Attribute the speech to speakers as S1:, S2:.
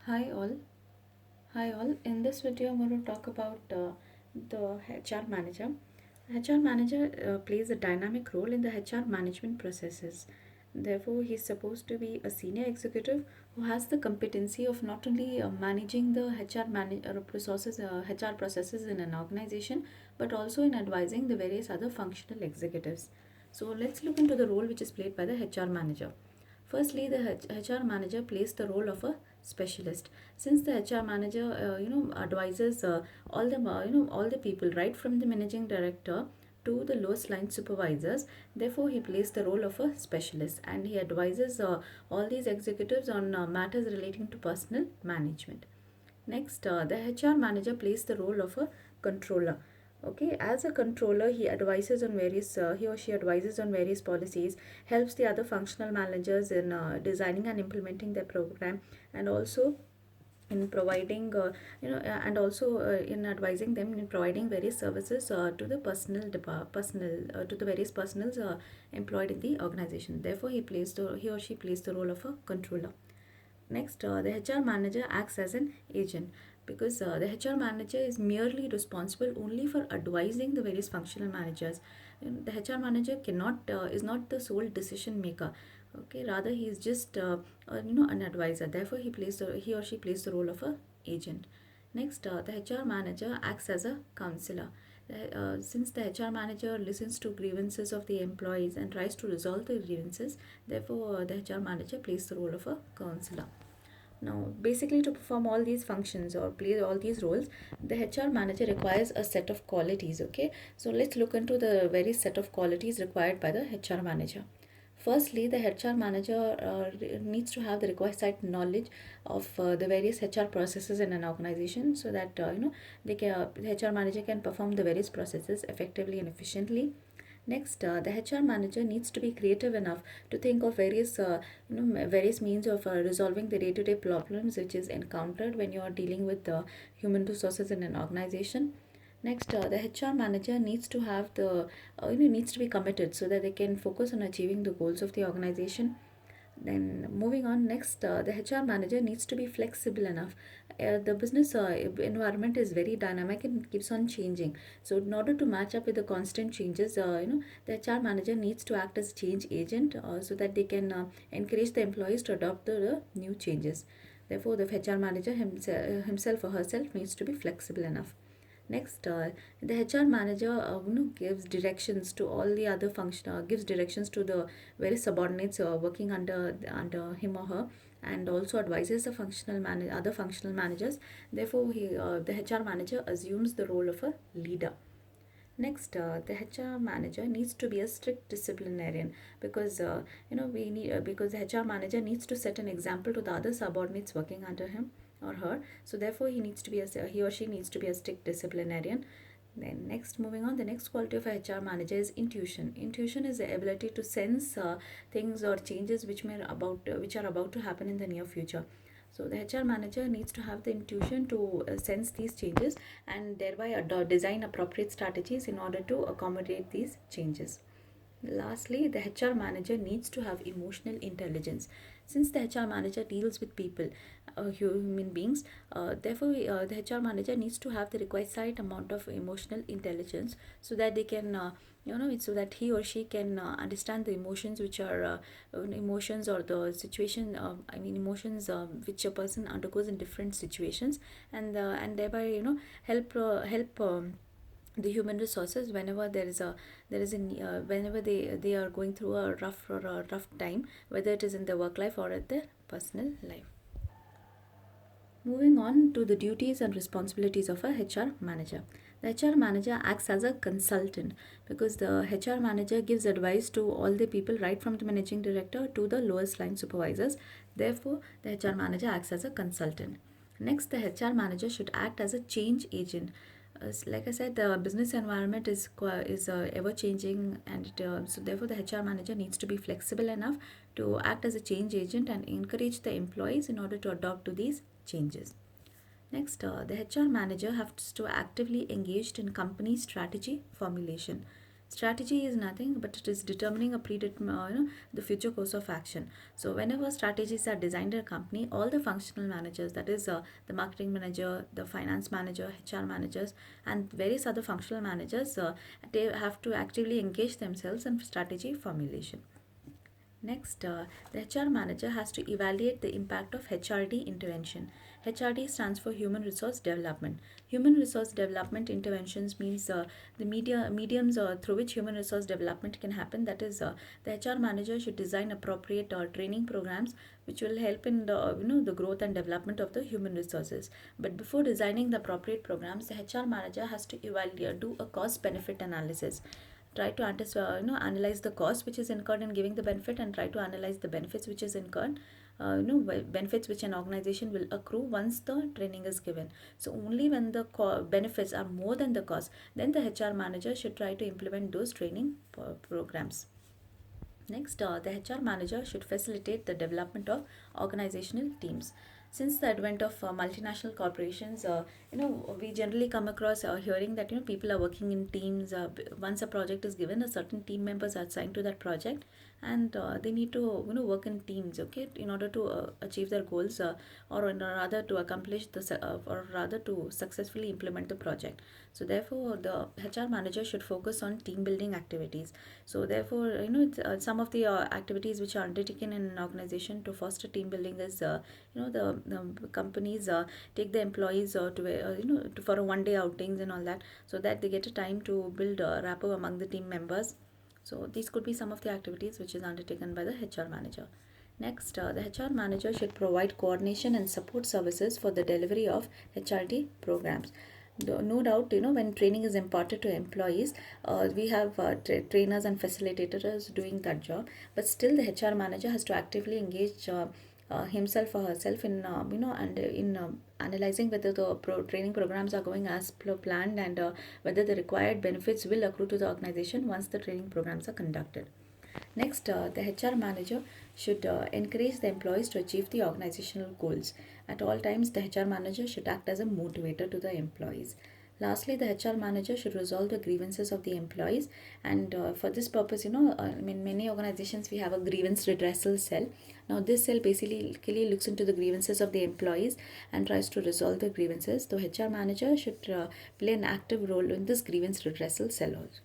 S1: Hi all. Hi all. In this video, I'm going to talk about the HR manager. HR manager plays a dynamic role in the HR management processes. Therefore, he's supposed to be a senior executive who has the competency of not only managing the HR processes in an organization, but also in advising the various other functional executives. So let's look into the role which is played by the HR manager. Firstly, the HR manager plays the role of a specialist. Since the HR manager, advises all the people right from the managing director to the lowest line supervisors. Therefore, he plays the role of a specialist and he advises all these executives on matters relating to personal management. Next, the HR manager plays the role of a controller. Okay, as a controller, he or she advises on various policies, helps the other functional managers in designing and implementing their program, and also in providing and also in advising them in providing various services to the to the various personals employed in the organization. Therefore, he or she plays the role of a controller. Next, the HR manager acts as an agent because the HR manager is merely responsible only for advising the various functional managers. And the HR manager cannot is not the sole decision maker. Okay, rather he is just an advisor. Therefore, he or she plays the role of a agent. Next, the HR manager acts as a counselor. Since the HR manager listens to grievances of the employees and tries to resolve the grievances, therefore the HR manager plays the role of a counselor. Now, basically, to perform all these functions or play all these roles, the HR manager requires a set of qualities. Okay, so let's look into the various set of qualities required by the HR manager. Firstly, the HR manager needs to have the requisite knowledge of the various HR processes in an organization, so that the HR manager can perform the various processes effectively and efficiently. Next, the HR manager needs to be creative enough to think of various means of resolving the day-to-day problems which is encountered when you are dealing with the human resources in an organization. Next, the HR manager needs to have needs to be committed so that they can focus on achieving the goals of the organization. Then moving on, next, the HR manager needs to be flexible enough. The business environment is very dynamic and keeps on changing. So in order to match up with the constant changes, the HR manager needs to act as change agent so that they can encourage the employees to adopt the new changes. Therefore, the HR manager himself or herself needs to be flexible enough. Next, the HR manager gives directions to all the other gives directions to the various subordinates working under him or her, and also advises the other functional managers. Therefore, the HR manager assumes the role of a leader. Next, the HR manager needs to be a strict disciplinarian because we need because the HR manager needs to set an example to the other subordinates working under him or her. So therefore, he or she needs to be a strict disciplinarian. Then next, moving on, the next quality of a HR manager is intuition. Intuition is the ability to sense things or changes which are about to happen in the near future. So the HR manager needs to have the intuition to sense these changes and thereby design appropriate strategies in order to accommodate these changes. Lastly, the HR manager needs to have emotional intelligence. Since the HR manager deals with people, human beings, therefore the HR manager needs to have the requisite amount of emotional intelligence so that they can, so that he or she can understand the emotions which are emotions or the situation. Emotions which a person undergoes in different situations, and thereby help. The human resources whenever whenever they are going through a rough time, whether it is in their work life or at their personal life. Moving on to the duties and responsibilities of a HR manager. The HR manager acts as a consultant because the HR manager gives advice to all the people right from the managing director to the lowest line supervisors. Therefore, the HR manager acts as a consultant. Next, the HR manager should act as a change agent. Like I said, the business environment is ever changing, and so therefore the HR manager needs to be flexible enough to act as a change agent and encourage the employees in order to adopt to these changes. Next, the HR manager has to actively engaged in company strategy formulation. Strategy is nothing but it is determining a the future course of action. So whenever strategies are designed in a company, all the functional managers, that is the marketing manager, the finance manager, HR managers, and various other functional managers, they have to actively engage themselves in strategy formulation. Next, the HR manager has to evaluate the impact of HRD intervention. HRD stands for Human Resource Development. Human Resource Development interventions means the mediums through which human resource development can happen. That is, the HR manager should design appropriate training programs which will help in the growth and development of the human resources. But before designing the appropriate programs, the HR manager has to evaluate, do a cost benefit analysis, try to analyze the cost which is incurred in giving the benefit, and try to analyze the benefits which is incurred, benefits which an organization will accrue once the training is given. So only when the benefits are more than the cost, then the HR manager should try to implement those training programs. Next, the HR manager should facilitate the development of organizational teams. Since the advent of multinational corporations, we generally come across hearing that people are working in teams. Once a project is given, a certain team members are assigned to that project, and they need to work in teams, okay, in order to achieve their goals, or rather to accomplish or rather to successfully implement the project. So therefore, the HR manager should focus on team building activities. So therefore, some of the activities which are undertaken in an organization to foster team building is, the companies take the employees for a one day outings and all that, so that they get a time to build a rapport among the team members. So these could be some of the activities which is undertaken by the HR manager. Next, the HR manager should provide coordination and support services for the delivery of HRD programs. No doubt, when training is imparted to employees, we have trainers and facilitators doing that job, but still the HR manager has to actively engage himself or herself in and in analyzing whether the training programs are going as planned, and whether the required benefits will accrue to the organization once the training programs are conducted. Next, the HR manager should encourage the employees to achieve the organizational goals. At all times, the HR manager should act as a motivator to the employees. Lastly, the HR manager should resolve the grievances of the employees, and for this purpose, in many organizations we have a grievance redressal cell. Now, this cell basically looks into the grievances of the employees and tries to resolve the grievances. The HR manager should play an active role in this grievance redressal cell also.